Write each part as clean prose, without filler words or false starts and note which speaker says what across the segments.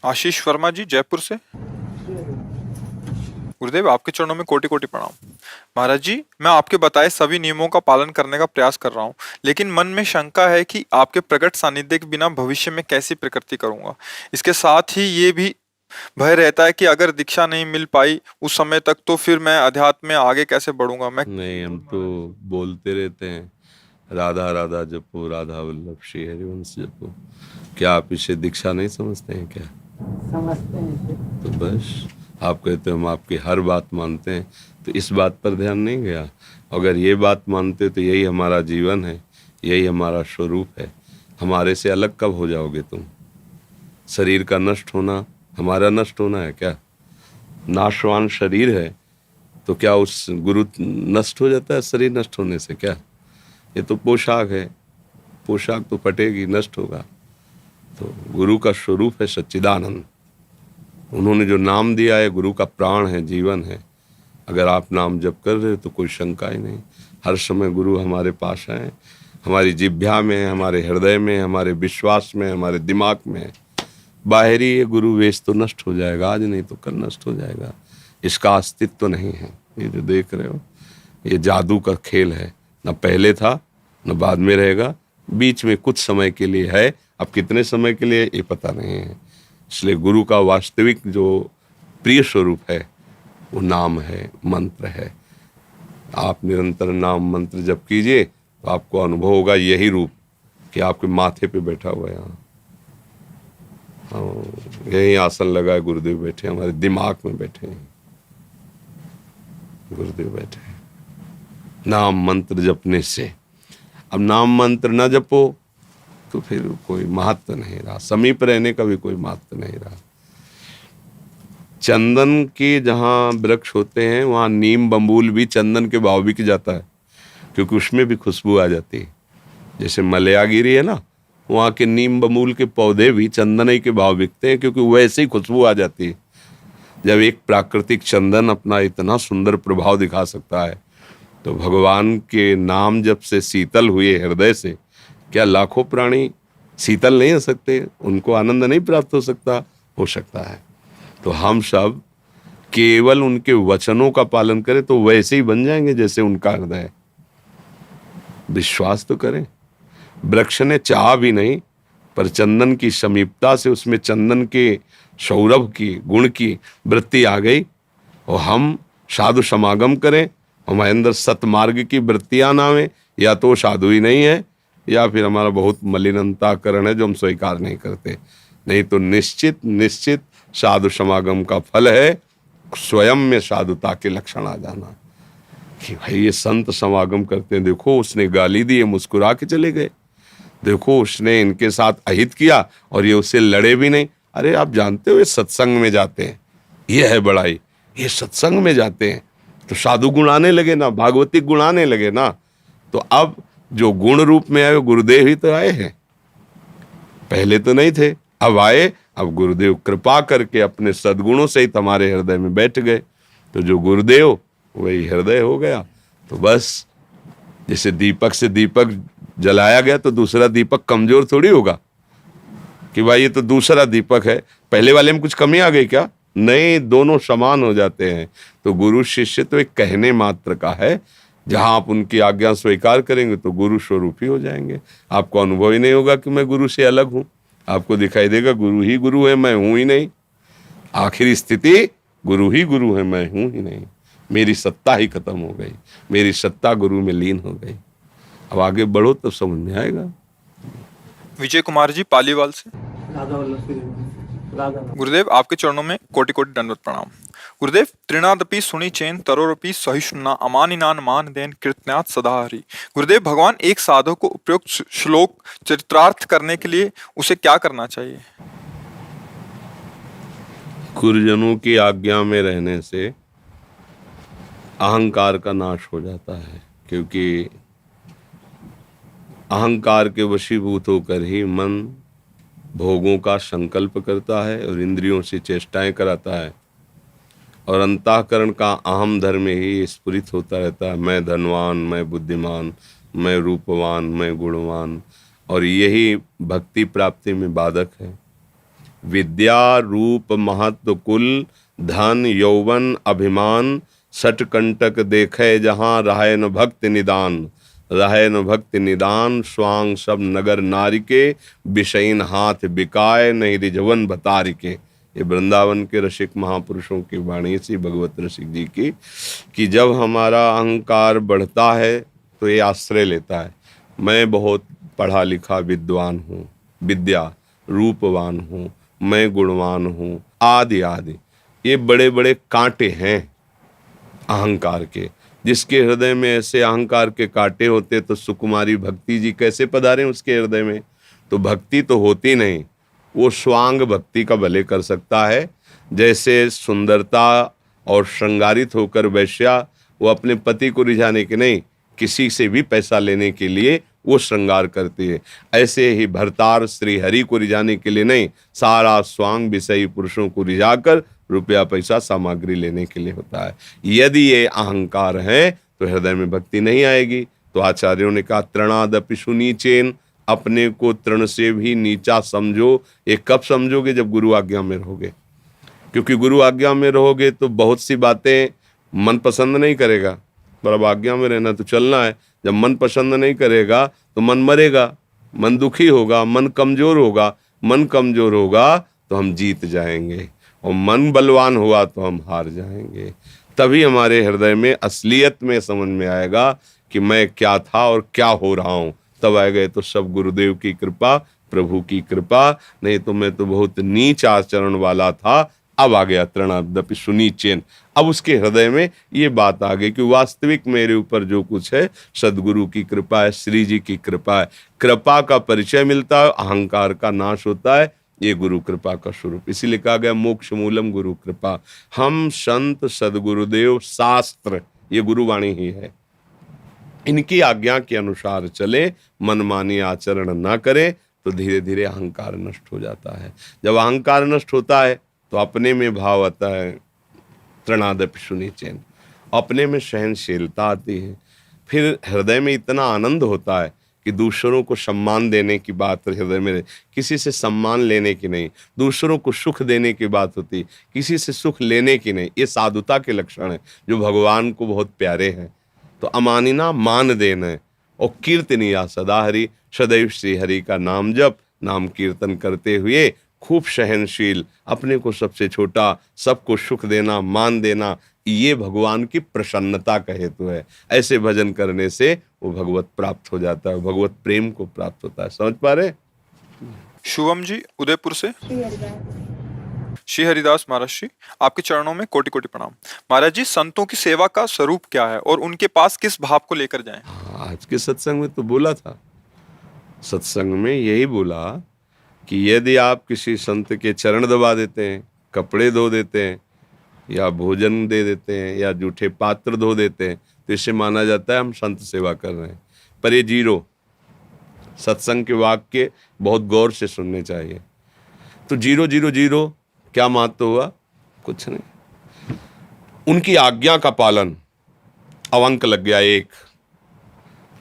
Speaker 1: आशीष वर्मा जी, जयपुर से। गुरुदेव, आपके चरणों में कोटि कोटि प्रणाम। महाराज जी, मैं आपके बताए सभी नियमों का पालन करने का प्रयास कर रहा हूँ, लेकिन मन में शंका है कि आपके प्रकट सानिध्य के बिना भविष्य में कैसी प्रकृति करूंगा। इसके साथ ही ये भी भय रहता है कि अगर दीक्षा नहीं मिल पाई उस समय तक, तो फिर मैं अध्यात्म में आगे कैसे बढ़ूंगा। मैं
Speaker 2: नहीं, हम तो बोलते रहते हैं राधा राधा जपो, राधा वल्लभ श्री हरिवंश जपो। क्या आप इसे दीक्षा नहीं समझते हैं क्या?
Speaker 3: समझते हैं।
Speaker 2: तो बस आप कहते हो हम आपकी हर बात मानते हैं, तो इस बात पर ध्यान नहीं गया। अगर ये बात मानते तो यही हमारा जीवन है, यही हमारा स्वरूप है। हमारे से अलग कब हो जाओगे तुम? शरीर का नष्ट होना हमारा नष्ट होना है क्या? नाशवान शरीर है तो क्या उस गुरु नष्ट हो जाता है शरीर नष्ट होने से? क्या ये तो पोशाक है, पोशाक तो फटेगी, नष्ट होगा। तो गुरु का स्वरूप है सच्चिदानंद। उन्होंने जो नाम दिया है, गुरु का प्राण है, जीवन है। अगर आप नाम जप कर रहे हो तो कोई शंका ही नहीं। हर समय गुरु हमारे पास है, हमारी जिह्वा में, हमारे हृदय में, हमारे विश्वास में, हमारे दिमाग में। बाहरी ये गुरु वेश तो नष्ट हो जाएगा, आज नहीं तो कल नष्ट हो जाएगा। इसका अस्तित्व तो नहीं है। ये जो देख रहे हो, ये जादू का खेल है। न पहले था न बाद में रहेगा, बीच में कुछ समय के लिए है। अब कितने समय के लिए ये पता नहीं है। इसलिए गुरु का वास्तविक जो प्रिय स्वरूप है वो नाम है, मंत्र है। आप निरंतर नाम मंत्र जप कीजिए तो आपको अनुभव होगा यही रूप कि आपके माथे पे बैठा हुआ है। यहाँ यही आसन लगा है, गुरुदेव बैठे, हमारे दिमाग में बैठे हैं गुरुदेव बैठे हैं। नाम मंत्र जपने से, अब नाम मंत्र न जपो तो फिर कोई महत्व नहीं रहा, समीप रहने का भी कोई महत्व नहीं रहा। चंदन के जहाँ वृक्ष होते हैं वहाँ नीम बम्बूल भी चंदन के भाव बिक जाता है, क्योंकि उसमें भी खुशबू आ जाती है। जैसे मलयागिरी है ना, वहाँ के नीम बम्बूल के पौधे भी चंदन के भाव बिकते हैं, क्योंकि वैसे ही खुशबू आ जाती है। जब एक प्राकृतिक चंदन अपना इतना सुंदर प्रभाव दिखा सकता है, तो भगवान के नाम जब से शीतल हुए हृदय से, क्या लाखों प्राणी शीतल नहीं हो सकते? उनको आनंद नहीं प्राप्त हो सकता? हो सकता है। तो हम सब केवल उनके वचनों का पालन करें तो वैसे ही बन जाएंगे जैसे उनका हृदय है। विश्वास तो करें। वृक्ष ने चाहा भी नहीं, पर चंदन की समीपता से उसमें चंदन के सौरभ की, गुण की वृत्ति आ गई। और हम साधु समागम करें, हमारे अंदर सतमार्ग की वृत्तियां ना आवे, या तो साधु ही नहीं है, या फिर हमारा बहुत मलिन अंतःकरण है जो हम स्वीकार नहीं करते। नहीं तो निश्चित निश्चित साधु समागम का फल है स्वयं में साधुता के लक्षण आ जाना। कि भाई ये संत समागम करते हैं, देखो उसने गाली दी, मुस्कुरा के चले गए। देखो उसने इनके साथ अहित किया और ये उससे लड़े भी नहीं। अरे आप जानते हो ये सत्संग में जाते हैं, ये है बड़ाई। ये सत्संग में जाते हैं तो साधु गुण आने लगे ना, भागवती गुण आने लगे ना। तो अब जो गुण रूप में आए वो गुरुदेव ही तो आए हैं, पहले तो नहीं थे, अब आए। अब गुरुदेव कृपा करके अपने सद्गुणों से ही तुम्हारे हृदय में बैठ गए। तो जो गुरुदेव वही हृदय हो गया। तो बस जैसे दीपक से दीपक जलाया गया तो दूसरा दीपक कमजोर थोड़ी होगा कि भाई ये तो दूसरा दीपक है, पहले वाले में कुछ कमी आ गई क्या? नहीं, दोनों समान हो जाते हैं। तो गुरु शिष्य तो एक कहने मात्र का है। जहां आप उनकी आज्ञा स्वीकार करेंगे तो गुरु स्वरूप ही हो जाएंगे। आपको अनुभव ही नहीं होगा कि मैं गुरु से अलग हूं। आपको दिखाई देगा गुरु ही गुरु है, मैं हूं ही नहीं। आखिरी स्थिति गुरु ही गुरु है, मैं हूं ही नहीं। मेरी सत्ता ही खत्म हो गई, मेरी सत्ता गुरु में लीन हो गई। अब आगे बढ़ो तो समझ में आएगा।
Speaker 1: विजय कुमार जी, पालीवाल से।
Speaker 3: राधा वल्लभ श्री हरिवंश। राधा
Speaker 1: गुरुदेव, आपके चरणों में कोटि कोटि दंडवत प्रणाम। गुरुदेव, त्रिनादपि सुनि चैन तरोरपि सहिष्णुना अमानिनान मान देन कृतज्ञात सदा हरि। गुरुदेव, भगवान एक साधक को उपयुक्त श्लोक चरितार्थ करने के लिए उसे क्या करना चाहिए?
Speaker 2: गुरुजनों की आज्ञा में रहने से अहंकार का नाश हो जाता है, क्योंकि अहंकार के वशीभूत होकर ही मन भोगों का संकल्प करता है और इंद्रियों से चेष्टाएं कराता है। और अंतःकरण का अहम धर्म ही स्फुरित होता रहता है, मैं धनवान, मैं बुद्धिमान, मैं रूपवान, मैं गुणवान। और यही भक्ति प्राप्ति में बाधक है। विद्या रूप महत्व कुल धन यौवन अभिमान सट कंटक देखे जहाँ रहे न भक्त निदान, रहे न भक्त निदान स्वांग सब नगर नारी के विषयीन हाथ बिकाए नहीं रिझवन बतारी के। ये वृंदावन के रसिक महापुरुषों की वाणी सी भगवत रसिक जी की, कि जब हमारा अहंकार बढ़ता है तो ये आश्रय लेता है, मैं बहुत पढ़ा लिखा विद्वान हूँ, विद्या रूपवान हूँ, मैं गुणवान हूँ, आदि आदि। ये बड़े बड़े कांटे हैं अहंकार के। जिसके हृदय में ऐसे अहंकार के कांटे होते तो सुकुमारी भक्ति जी कैसे पधारे उसके हृदय में? तो भक्ति तो होती नहीं, वो स्वांग भक्ति का भले कर सकता है। जैसे सुंदरता और श्रृंगारित होकर वैश्या वो अपने पति को रिझाने के नहीं, किसी से भी पैसा लेने के लिए वो श्रृंगार करती है। ऐसे ही भरतार श्री हरि को रिझाने के लिए नहीं, सारा स्वांग विषयी पुरुषों को रिझाकर रुपया पैसा सामग्री लेने के लिए होता है। यदि ये अहंकार है तो हृदय में भक्ति नहीं आएगी। तो आचार्यों ने कहा तृणादपि सुनीचेन, अपने को तृण से भी नीचा समझो। ये कब समझोगे? जब गुरु आज्ञा में रहोगे, क्योंकि गुरु आज्ञा में रहोगे तो बहुत सी बातें मन पसंद नहीं करेगा, पर अब आज्ञा में रहना तो चलना है। जब मन पसंद नहीं करेगा तो मन मरेगा, मन दुखी होगा, मन कमजोर होगा। मन कमजोर होगा तो हम जीत जाएंगे, और मन बलवान हुआ तो हम हार जाएंगे। तभी हमारे हृदय में असलियत में समझ में आएगा कि मैं क्या था और क्या हो रहा हूँ। तब आएगा तो सब गुरुदेव की कृपा, प्रभु की कृपा, नहीं तो मैं तो बहुत नीच आचरण वाला था। अब आ गया तृणादपि सुनीचेन। अब उसके हृदय में ये बात आ गई कि वास्तविक मेरे ऊपर जो कुछ है सदगुरु की कृपा है, श्री जी की कृपा है। कृपा का परिचय मिलता है, अहंकार का नाश होता है। ये गुरु कृपा का स्वरूप, इसीलिए कहा गया मोक्ष मूलम गुरु कृपा। हम संत सदगुरुदेव शास्त्र, ये गुरुवाणी ही है, इनकी आज्ञा के अनुसार चले, मनमानी आचरण ना करें, तो धीरे धीरे अहंकार नष्ट हो जाता है। जब अहंकार नष्ट होता है तो अपने में भाव आता है तृणादपि सुनीचेन, अपने में सहनशीलता आती है। फिर हृदय में इतना आनंद होता है कि दूसरों को सम्मान देने की बात हृदय में, किसी से सम्मान लेने की नहीं, दूसरों को सुख देने की बात होती, किसी से सुख लेने की नहीं। ये साधुता के लक्षण है जो भगवान को बहुत प्यारे हैं। तो अमानिना मान देना है, और कीर्तनिया सदा हरि, सदैव श्री हरि का नाम जप, नाम कीर्तन करते हुए खूब सहनशील, अपने को सबसे छोटा, सबको सुख देना, मान देना, ये भगवान की प्रसन्नता का हेतु है। ऐसे भजन करने से वो भगवत प्राप्त हो जाता है, भगवत प्रेम को प्राप्त होता है। समझ पा रहे?
Speaker 1: शुभम जी उदयपुर से। श्री हरिदास महाराज जी, आपके चरणों में कोटि कोटि प्रणाम। महाराज जी, संतों की सेवा का स्वरूप क्या है और उनके पास किस भाव को लेकर जाएं?
Speaker 2: आज के सत्संग में तो बोला था, सत्संग में यही बोला कि यदि आप किसी संत के चरण दबा देते हैं, कपड़े धो देते हैं, या भोजन दे देते हैं, या जूठे पात्र धो देते हैं, तो इससे माना जाता है हम संत सेवा कर रहे हैं। पर ये जीरो, सत्संग के वाक्य बहुत गौर से सुनने चाहिए। तो जीरो जीरो जीरो क्या महत्व हुआ? कुछ नहीं। उनकी आज्ञा का पालन, अब अंक लग गया 1।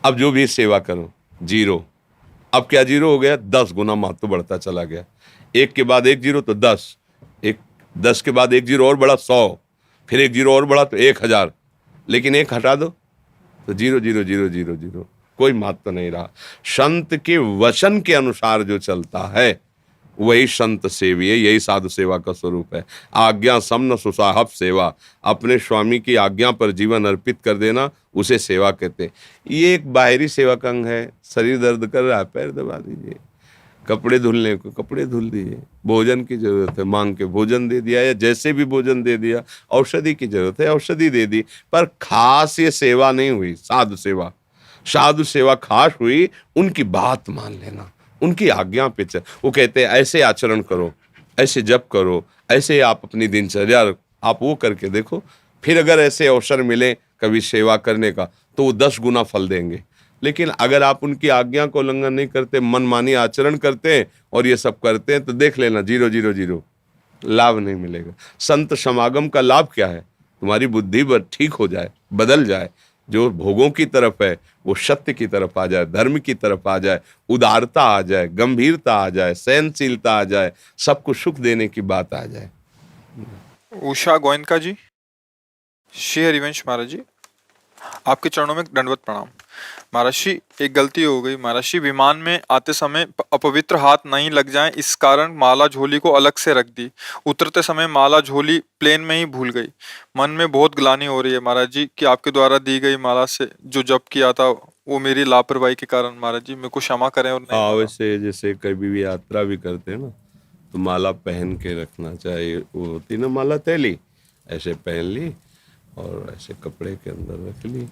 Speaker 2: अब जो भी सेवा करो जीरो। अब क्या जीरो हो गया? 10 गुना महत्व बढ़ता चला गया। 1 के बाद 1 जीरो तो 10, 10 के बाद 1 जीरो और बढ़ा 100, फिर 1 जीरो और बढ़ा तो 1000, लेकिन 1 हटा दो तो zero zero zero zero zero, कोई महत्व नहीं रहा। संत के वचन के अनुसार जो चलता है वही संत सेवी है, यही साधु सेवा का स्वरूप है। आज्ञा समन सुसाहब सेवा, अपने स्वामी की आज्ञा पर जीवन अर्पित कर देना, उसे सेवा कहते हैं। ये एक बाहरी सेवा का अंग है। शरीर दर्द कर रहा है, पैर दबा दीजिए, कपड़े धुलने को कपड़े धुल दीजिए, भोजन की जरूरत है मांग के भोजन दे दिया, या जैसे भी भोजन दे दिया, औषधि की जरूरत है औषधि दे दी। पर खास ये सेवा नहीं हुई साधु सेवा। साधु सेवा खास हुई उनकी बात मान लेना, उनकी आज्ञा पे चल। वो कहते हैं ऐसे आचरण करो, ऐसे जप करो, ऐसे आप अपनी दिनचर्या आप वो करके देखो। फिर अगर ऐसे अवसर मिले कभी सेवा करने का तो वो 10 गुना फल देंगे। लेकिन अगर आप उनकी आज्ञा को उल्लंघन नहीं करते, मनमानी आचरण करते हैं और ये सब करते हैं, तो देख लेना जीरो जीरो जीरो, लाभ नहीं मिलेगा। संत समागम का लाभ क्या है? तुम्हारी बुद्धि ठीक हो जाए, बदल जाए, जो भोगों की तरफ है वो सत्य की तरफ आ जाए, धर्म की तरफ आ जाए, उदारता आ जाए, गंभीरता आ जाए, सहनशीलता आ जाए, सबको सुख देने की बात आ जाए।
Speaker 1: उषा गोयनका जी। श्री हरिवंश महाराज जी, आपके चरणों में दंडवत प्रणाम। महाराज जी, एक गलती हो गई महाराज जी, विमान में आते समय अपवित्र हाथ नहीं लग जाएं, इस कारण माला झोली को अलग से रख दी। उतरते समय माला झोली प्लेन में ही भूल गई। मन में बहुत ग्लानि हो रही है महाराज जी कि आपके द्वारा दी गई माला से जो जप किया था वो मेरी लापरवाही के कारण महाराज जी मेरे को क्षमा करें। और नहीं
Speaker 2: हाँ,
Speaker 1: माला।
Speaker 2: वैसे जैसे कभी भी यात्रा भी करते हैं ना, तो माला पहन के रखना चाहिए। वो होती ना माला थैली, ऐसे पहन ली और ऐसे कपड़े के अंदर रख ली।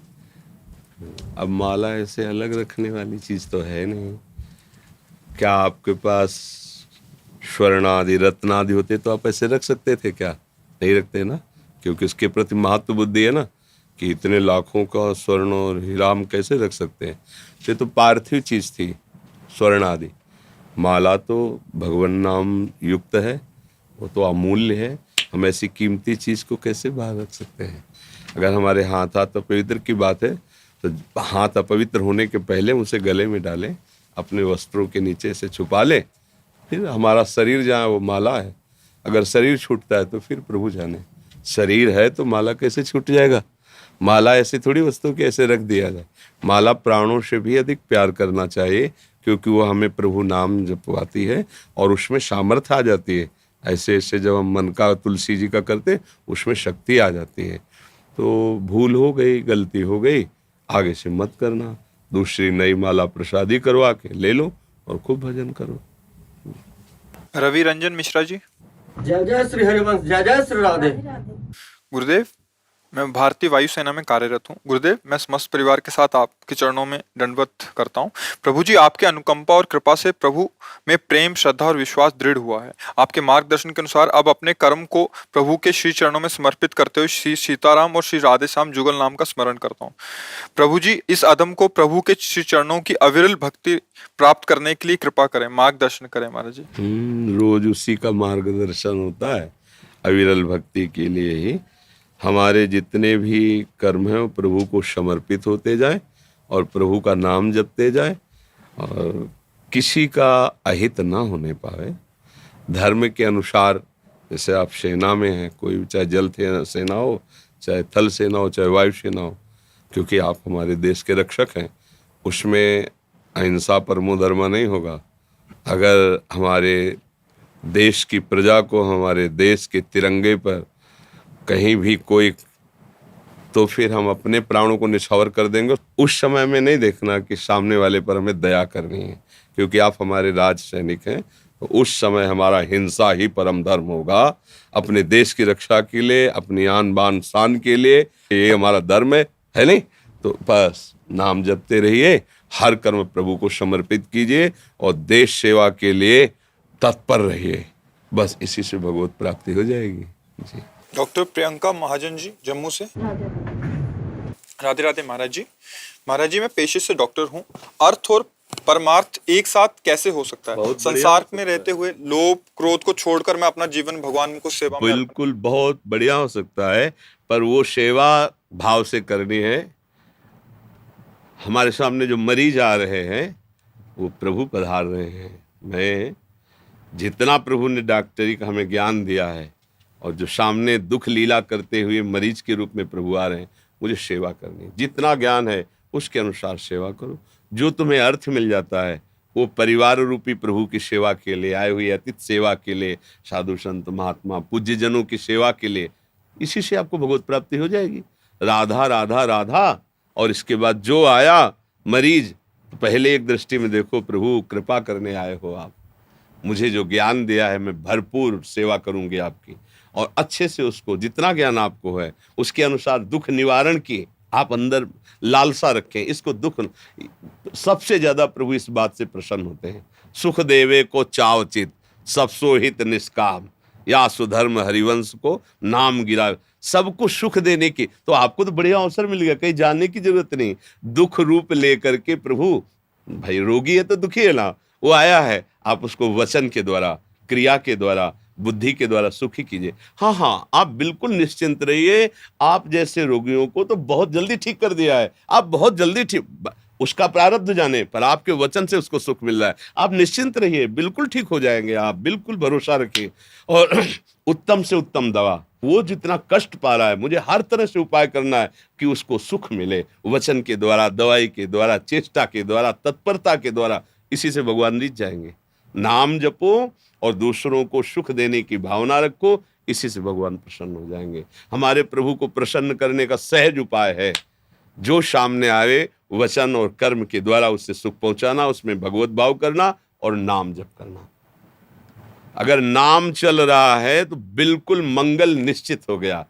Speaker 2: अब माला ऐसे अलग रखने वाली चीज तो है नहीं। क्या आपके पास स्वर्ण आदि रत्न आदि होते तो आप ऐसे रख सकते थे क्या? नहीं रखते ना, क्योंकि उसके प्रति महत्व बुद्धि है ना, कि इतने लाखों का स्वर्ण और हीरा हम कैसे रख सकते हैं। ये तो पार्थिव चीज थी स्वर्ण आदि। माला तो भगवान नाम युक्त है, वो तो अमूल्य है। हम ऐसी कीमती चीज को कैसे बाहर रख सकते हैं? अगर हमारे हाथ अपवित्र की बात है तो हाथ अपवित्र होने के पहले उसे गले में डालें, अपने वस्त्रों के नीचे से छुपा लें, फिर हमारा शरीर जहाँ वो माला है। अगर शरीर छूटता है तो फिर प्रभु जाने। शरीर है तो माला कैसे छूट जाएगा? माला ऐसी थोड़ी वस्तु कि ऐसे रख दिया जाए। माला प्राणों से भी अधिक प्यार करना चाहिए, क्योंकि वो हमें प्रभु नाम जपवाती है और उसमें सामर्थ्य आ जाती है। ऐसे ऐसे जब हम मन का तुलसी जी का करते उसमें शक्ति आ जाती है। तो भूल हो गई, गलती हो गई, आगे से मत करना। दूसरी नई माला प्रसादी करवा के ले लो और खूब भजन करो।
Speaker 1: रवि रंजन मिश्रा जी।
Speaker 3: जय जय श्री हरिवंश, जय जय श्री राधे।
Speaker 1: गुरुदेव, मैं भारतीय वायुसेना में कार्यरत हूँ। गुरुदेव, मैं समस्त परिवार के साथ आपके चरणों में दंडवत करता हूँ। प्रभु जी, आपके अनुकंपा और कृपा से प्रभु में प्रेम, श्रद्धा और विश्वास दृढ़ हुआ है। आपके मार्गदर्शन के अनुसार अब अपने कर्म को प्रभु के श्री चरणों में समर्पित करते हुए श्री सीताराम और श्री राधे श्याम जुगल नाम का स्मरण करता हूँ। प्रभु जी, इस अदम को प्रभु के श्री चरणों की अविरल भक्ति प्राप्त करने के लिए कृपा करें, मार्गदर्शन करें महाराज जी।
Speaker 2: रोज उसी का मार्गदर्शन होता है। अविरल भक्ति के लिए ही हमारे जितने भी कर्म हैं वो प्रभु को समर्पित होते जाए और प्रभु का नाम जपते जाए और किसी का अहित ना होने पावे। धर्म के अनुसार, जैसे आप सेना में हैं, कोई चाहे जल सेना हो, चाहे थल सेना हो, चाहे वायु सेना हो, क्योंकि आप हमारे देश के रक्षक हैं, उसमें अहिंसा परमो धर्म नहीं होगा। अगर हमारे देश की प्रजा को हमारे देश के तिरंगे पर कहीं भी कोई, तो फिर हम अपने प्राणों को निछावर कर देंगे। उस समय में नहीं देखना कि सामने वाले पर हमें दया करनी है, क्योंकि आप हमारे राज सैनिक हैं। तो उस समय हमारा हिंसा ही परम धर्म होगा, अपने देश की रक्षा के लिए, अपनी आन बान शान के लिए। ये हमारा धर्म है नहीं? तो बस नाम जपते रहिए, हर कर्म प्रभु को समर्पित कीजिए और देश सेवा के लिए तत्पर रहिए। बस इसी से भगवत प्राप्ति हो जाएगी जी।
Speaker 1: डॉक्टर प्रियंका महाजन जी, जम्मू से। राधे राधे महाराज जी। महाराज जी, मैं पेशे से डॉक्टर हूँ। अर्थ और परमार्थ एक साथ कैसे हो सकता है? संसार में रहते हुए लोभ क्रोध को छोड़कर मैं अपना जीवन भगवान को सेवा में
Speaker 2: बिल्कुल बहुत बढ़िया हो सकता है, पर वो सेवा भाव से करनी है। हमारे सामने जो मरीज आ रहे हैं वो प्रभु पधार रहे हैं। मैं जितना प्रभु ने डॉक्टरी का हमें ज्ञान दिया है और जो सामने दुख लीला करते हुए मरीज के रूप में प्रभु आ रहे हैं, मुझे सेवा करनी है। जितना ज्ञान है उसके अनुसार सेवा करो। जो तुम्हें अर्थ मिल जाता है वो परिवार रूपी प्रभु की सेवा के लिए, आए हुए अतिथि सेवा के लिए, साधु संत महात्मा पूज्य जनों की सेवा के लिए, इसी से आपको भगवत प्राप्ति हो जाएगी। राधा राधा राधा, और इसके बाद जो आया मरीज, तो पहले एक दृष्टि में देखो प्रभु कृपा करने आए हो आप, मुझे जो ज्ञान दिया है मैं भरपूर सेवा करूंगी आपकी, और अच्छे से उसको जितना ज्ञान आपको है उसके अनुसार दुख निवारण की आप अंदर लालसा रखें। इसको दुख सबसे ज्यादा प्रभु इस बात से प्रसन्न होते हैं, सुख देवे को चाव चित सब सोहित निष्काम, या सुधर्म हरिवंश को नाम गिरा। सबको सुख देने की, तो आपको तो बढ़िया अवसर मिल गया, कहीं जाने की जरूरत नहीं। दुख रूप लेकर के प्रभु, भाई रोगी है तो दुखी है ना, वो आया है, आप उसको वचन के द्वारा, क्रिया के द्वारा बुद्धि के द्वारा सुखी कीजिए। हाँ हाँ, आप बिल्कुल निश्चिंत रहिए। आप जैसे रोगियों को तो बहुत जल्दी ठीक कर दिया है, आप बहुत जल्दी ठीक, उसका प्रारब्ध जाने पर आपके वचन से उसको सुख मिल रहा है। आप निश्चिंत रहिए, बिल्कुल ठीक हो जाएंगे, आप बिल्कुल भरोसा रखिए। और उत्तम से उत्तम दवा, वो जितना कष्ट पा रहा है, मुझे हर तरह से उपाय करना है कि उसको सुख मिले, वचन के द्वारा, दवाई के द्वारा, चेष्टा के द्वारा, तत्परता के द्वारा। इसी से भगवान जीत जाएंगे। नाम जपो और दूसरों को सुख देने की भावना रखो, इसी से भगवान प्रसन्न हो जाएंगे। हमारे प्रभु को प्रसन्न करने का सहज उपाय है, जो सामने आए वचन और कर्म के द्वारा उससे सुख पहुंचाना, उसमें भगवत भाव करना और नाम जप करना। अगर नाम चल रहा है तो बिल्कुल मंगल निश्चित हो गया।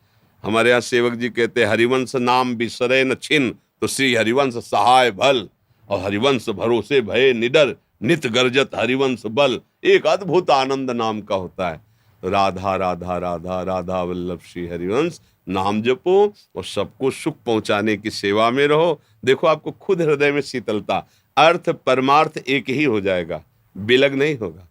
Speaker 2: हमारे यहाँ सेवक जी कहते हैं, हरिवंश नाम बिसरे न छिन, तो श्री हरिवंश सहाय भल, और हरिवंश भरोसे भय निडर, नित गर्जत हरिवंश बल। एक अद्भुत आनंद नाम का होता है। राधा राधा राधा राधा वल्लभ श्री हरिवंश, नाम जपो और सबको सुख पहुंचाने की सेवा में रहो। देखो आपको खुद हृदय में शीतलता, अर्थ परमार्थ एक ही हो जाएगा, विलग नहीं होगा।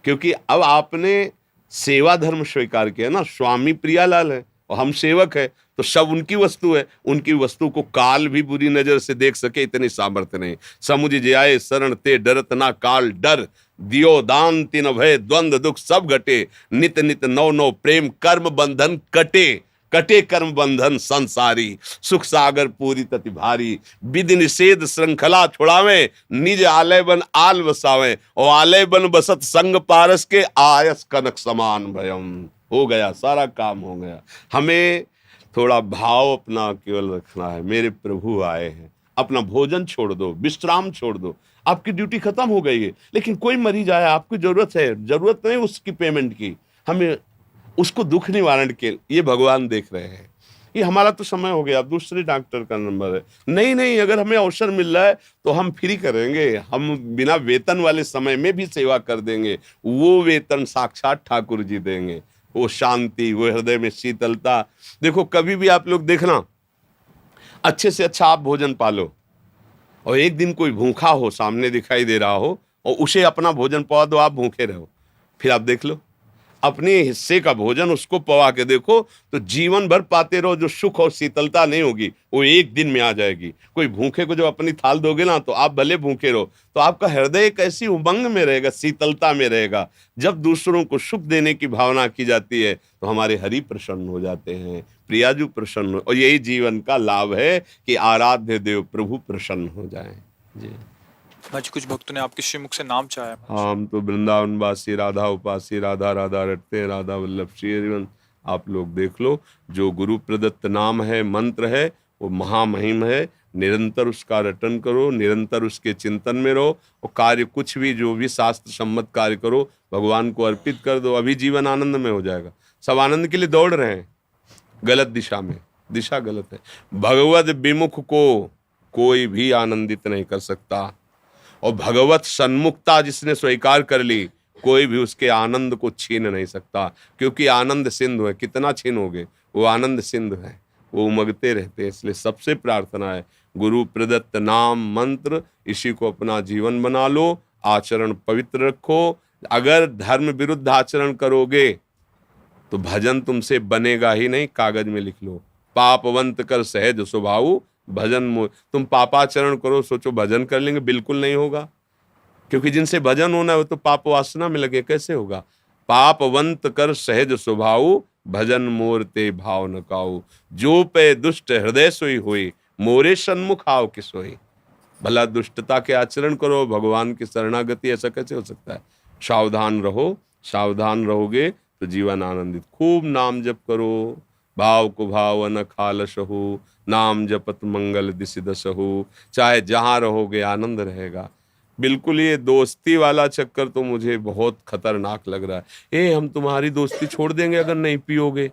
Speaker 2: क्योंकि अब आपने सेवा धर्म स्वीकार किया ना। स्वामी प्रियालाल है और हम सेवक है, तो सब उनकी वस्तु है। उनकी वस्तु को काल भी बुरी नजर से देख सके, इतनी सामर्थ्य नहीं। समुझ जाए शरण ते डरत ना काल डर, दियो दान तिन भय द्वंद दुख सब घटे, नित नित नौ नौ प्रेम कर्म बंधन कटे, कटे कर्म बंधन संसारी, सुख सागर पूरी तति भारी, विधि निषेध श्रृंखला छुड़ावे, निज आलय बन आल बसावे, और आलय बन बसत संग पारस के, आयस कनक समान भयम। हो गया, सारा काम हो गया। हमें थोड़ा भाव अपना केवल रखना है, मेरे प्रभु आए हैं। अपना भोजन छोड़ दो, विश्राम छोड़ दो, आपकी ड्यूटी खत्म हो गई है। लेकिन कोई मरीज आया, आपकी जरूरत है, जरूरत नहीं उसकी पेमेंट की, हमें उसको दुख निवारण के, ये भगवान देख रहे हैं। ये हमारा तो समय हो गया, दूसरे डॉक्टर का नंबर है। नहीं नहीं, अगर हमें अवसर मिल रहा है तो हम फ्री करेंगे, हम बिना वेतन वाले समय में भी सेवा कर देंगे। वो वेतन साक्षात ठाकुर जी देंगे। वो शांति, वो हृदय में शीतलता। देखो कभी भी आप लोग देखना, अच्छे से अच्छा आप भोजन पालो, और एक दिन कोई भूखा हो, सामने दिखाई दे रहा हो, और उसे अपना भोजन पवा दो, आप भूखे रहो, फिर आप देख लो, अपने हिस्से का भोजन उसको पवा के देखो, तो जीवन भर पाते रहो। जो सुख और शीतलता नहीं होगी वो एक दिन में आ जाएगी। कोई भूखे को जब अपनी थाल दोगे ना, तो आप भले भूखे रहो, तो आपका हृदय एक ऐसी उमंग में रहेगा, शीतलता में रहेगा। जब दूसरों को सुख देने की भावना की जाती है तो हमारे हरि प्रसन्न हो जाते हैं, प्रियाजू प्रसन्न हो। और यही जीवन का लाभ है कि आराध्य देव प्रभु प्रसन्न हो जाए। जी
Speaker 1: आज कुछ भक्तों ने आपके श्रीमुख से नाम चाहा है।
Speaker 2: हम तो वृंदावन वासी, राधा उपासी, राधा राधा रटते, राधा वल्लभ श्री हरिवंश। आप लोग देख लो, जो गुरु प्रदत्त नाम है, मंत्र है, वो महामहिम है। निरंतर उसका रटन करो, निरंतर उसके चिंतन में रहो, और कार्य कुछ भी, जो भी शास्त्र सम्मत कार्य करो, भगवान को अर्पित कर दो। अभी जीवन आनंद में हो जाएगा। सब आनंद के लिए दौड़ रहे हैं, गलत दिशा में, दिशा गलत है। भगवत विमुख को कोई भी आनंदित नहीं कर सकता, और भगवत सन्मुखता जिसने स्वीकार कर ली, कोई भी उसके आनंद को छीन नहीं सकता। क्योंकि आनंद सिंधु है, कितना छीनोगे, वो आनंद सिंधु है, वो उमगते रहते हैं। इसलिए सबसे प्रार्थना है, गुरु प्रदत्त नाम मंत्र, इसी को अपना जीवन बना लो, आचरण पवित्र रखो। अगर धर्म विरुद्ध आचरण करोगे तो भजन तुमसे बनेगा ही नहीं। कागज में लिख लो, पापवंत कर सहज स्वभाव भजन। तुम पापाचरण करो, सोचो भजन कर लेंगे, बिल्कुल नहीं होगा। क्योंकि जिनसे भजन होना है वो तो पाप वासना में लगे, कैसे होगा। पापवंत कर सहज स्वभाव, भजन मोर ते भाव न काऊ, जो पे दुष्ट हृदय सोई होई, मोरे सन्मुख आओ कि सोई। भला दुष्टता के आचरण करो, भगवान की शरणागति, ऐसा कैसे हो सकता है। सावधान रहो, सावधान रहोगे तो जीवन आनंदित। खूब नाम जप करो, भाव को भाव न खालसहु, नाम जपत मंगल दिसि दसहु। चाहे जहाँ रहोगे आनंद रहेगा। बिल्कुल ये दोस्ती वाला चक्कर तो मुझे बहुत खतरनाक लग रहा है। हम तुम्हारी दोस्ती छोड़ देंगे अगर नहीं पियोगे।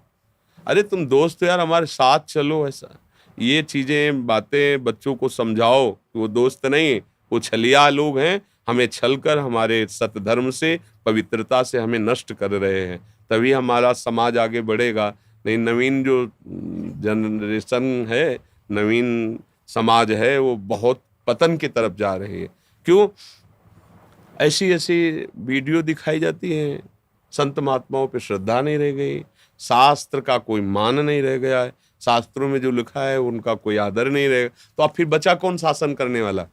Speaker 2: अरे तुम दोस्त हो यार, हमारे साथ चलो। ऐसा ये चीजें, बातें बच्चों को समझाओ कि वो दोस्त नहीं, वो छलिया लोग हैं, हमें छलकर हमारे सत धर्म से, पवित्रता से हमें नष्ट कर रहे हैं। तभी हमारा समाज आगे बढ़ेगा। नहीं, नवीन जो जनरेशन है, नवीन समाज है, वो बहुत पतन की तरफ जा रही है। क्यों? ऐसी ऐसी वीडियो दिखाई जाती है, संत महात्माओं पे श्रद्धा नहीं रह गई, शास्त्र का कोई मान नहीं रह गया है, शास्त्रों में जो लिखा है उनका कोई आदर नहीं रहेगा, तो अब फिर बचा कौन शासन करने वाला?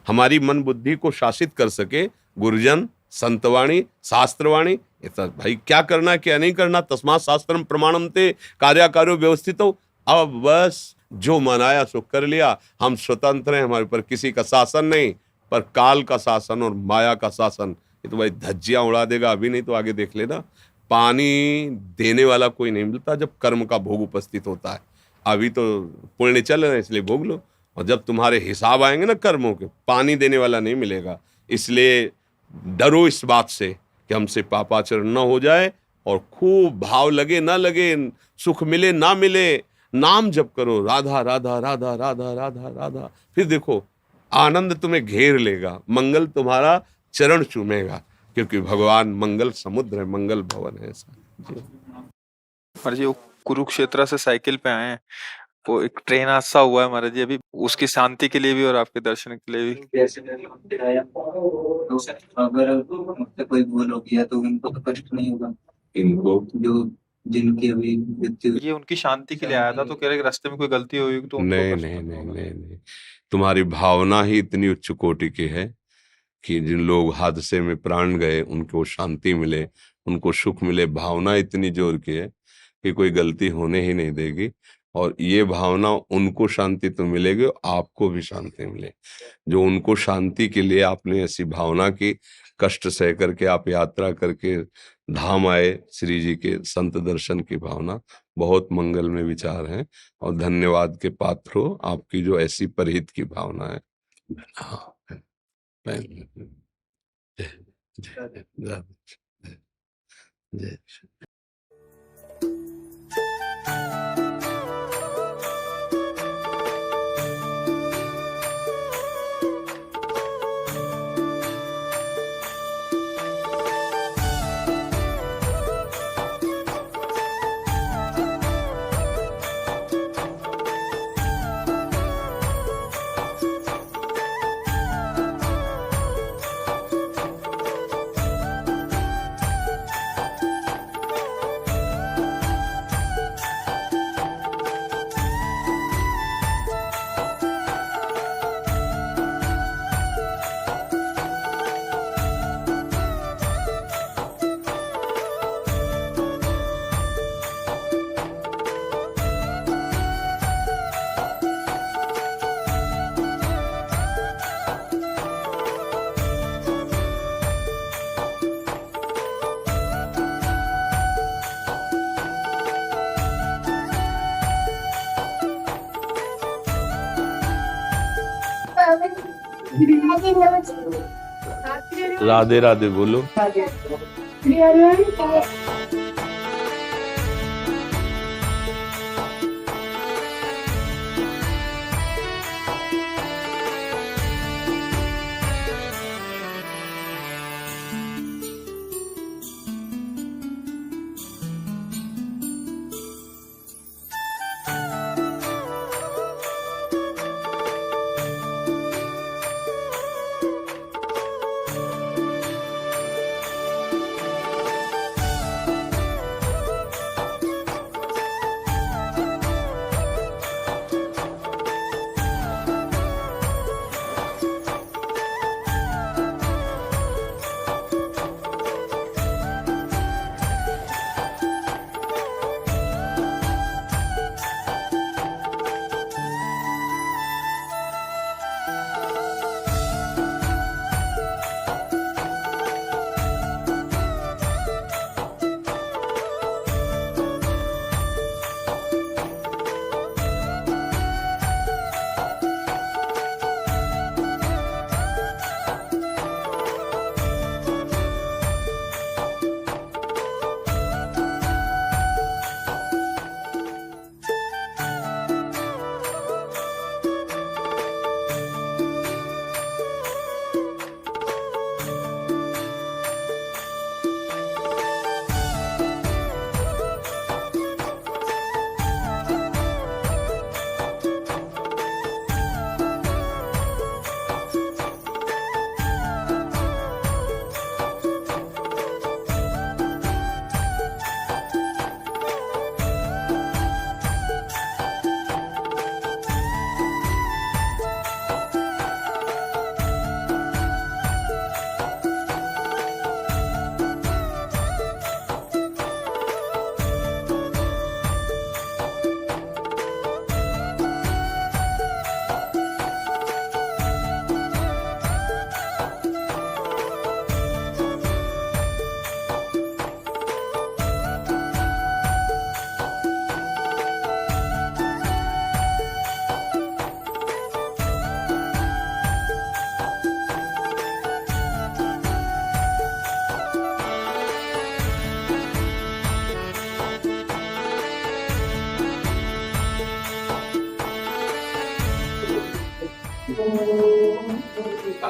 Speaker 2: हमारी मन बुद्धि को शासित कर सके गुरुजन, संतवाणी, शास्त्रवाणी, ये तो भाई क्या करना क्या नहीं करना, तस्मात् शास्त्रम प्रमाणम ते कार्याकार्यो व्यवस्थितो। अब बस जो मनाया सो कर लिया, हम स्वतंत्र हैं, हमारे ऊपर किसी का शासन नहीं, पर काल का शासन और माया का शासन, ये तो भाई धज्जियां उड़ा देगा, अभी नहीं तो आगे देख लेना। पानी देने वाला कोई नहीं मिलता जब कर्म का भोग उपस्थित होता है। अभी तो पुण्य चल रहे हैं इसलिए भोग लो, और जब तुम्हारे हिसाब आएंगे ना कर्मों के, पानी देने वाला नहीं मिलेगा। इसलिए डरो इस बात से कि हमसे पापाचरण न हो जाए, और खूब भाव लगे ना लगे, सुख मिले ना मिले, नाम जप करो, राधा राधा राधा राधा राधा राधा, फिर देखो आनंद तुम्हें घेर लेगा, मंगल तुम्हारा चरण चूमेगा, क्योंकि भगवान मंगल समुद्र है, मंगल भवन है ऐसा जी।
Speaker 1: महाराज जी, वो कुरुक्षेत्र से साइकिल पे आए हैं, वो एक ट्रेन हादसा हुआ है महाराज जी अभी, उसकी शांति के लिए भी और आपके दर्शन के लिए भी।
Speaker 4: अगर मुझसे कोई भूल हो गया तो उनको तो कष्ट नहीं होगा,
Speaker 2: इनको
Speaker 4: जो जिनकी अभी मृत्यु
Speaker 1: ये उनकी शांति के लिए आया था, तो कह रहे कि रास्ते में कोई गलती हुई तो उनको
Speaker 2: नहीं
Speaker 1: कष्ट
Speaker 2: नहीं
Speaker 1: होगा।
Speaker 2: नहीं नहीं नहीं, तुम्हारी भावना ही इतनी उच्च कोटि की है कि जिन लोग हादसे में प्राण गए उनको शांति मिले, उनको सुख मिले, भावना इतनी जोर की है कि कोई गलती होने ही नहीं देगी। और ये भावना उनको शांति तो मिलेगी, और आपको भी शांति मिले। जो उनको शांति के लिए आपने ऐसी भावना की, कष्ट सह करके आप यात्रा करके धाम आए, श्री जी के संत दर्शन की भावना बहुत मंगल में विचार है, और धन्यवाद के पात्र हो आपकी जो ऐसी परहित की भावना है। हाँ, जय जय जय जय जय। राधे राधे बोलो।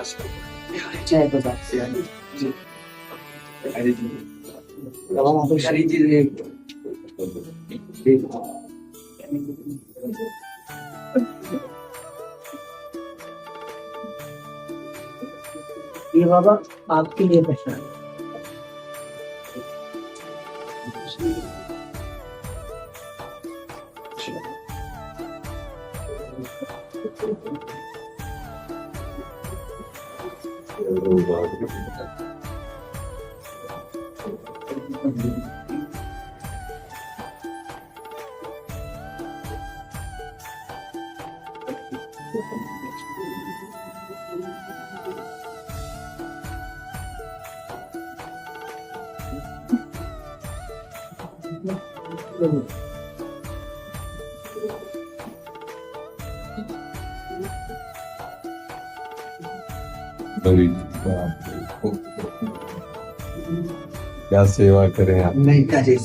Speaker 3: जय प्रताप सिंह जी। बिहारी जी ये बाबा आपके लिए प्रश्न
Speaker 2: क्या सेवा करें आप?
Speaker 3: नहीं करे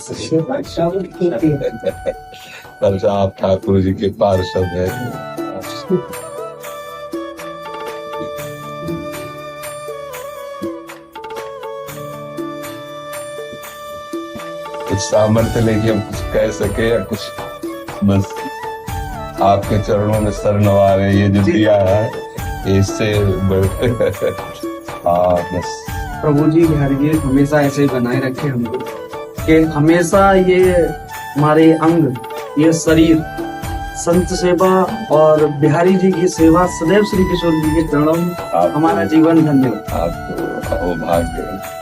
Speaker 2: परसा आप ठाकुर जी के पार्षद है। कुछ सामर्थ्य लेके हम कुछ कह सके या कुछ, बस आपके चरणों में सर नवा रहे, ये जो दिया है इससे हाँ बस
Speaker 3: प्रभु जी बिहारी जी हमेशा ऐसे ही बनाए रखे हमको, कि हमेशा ये हमारे अंग, ये शरीर संत सेवा और बिहारी जी की सेवा सदैव श्री किशोर जी के चरणों में हमारा जीवन धन्य हो।
Speaker 2: आपको भाग्य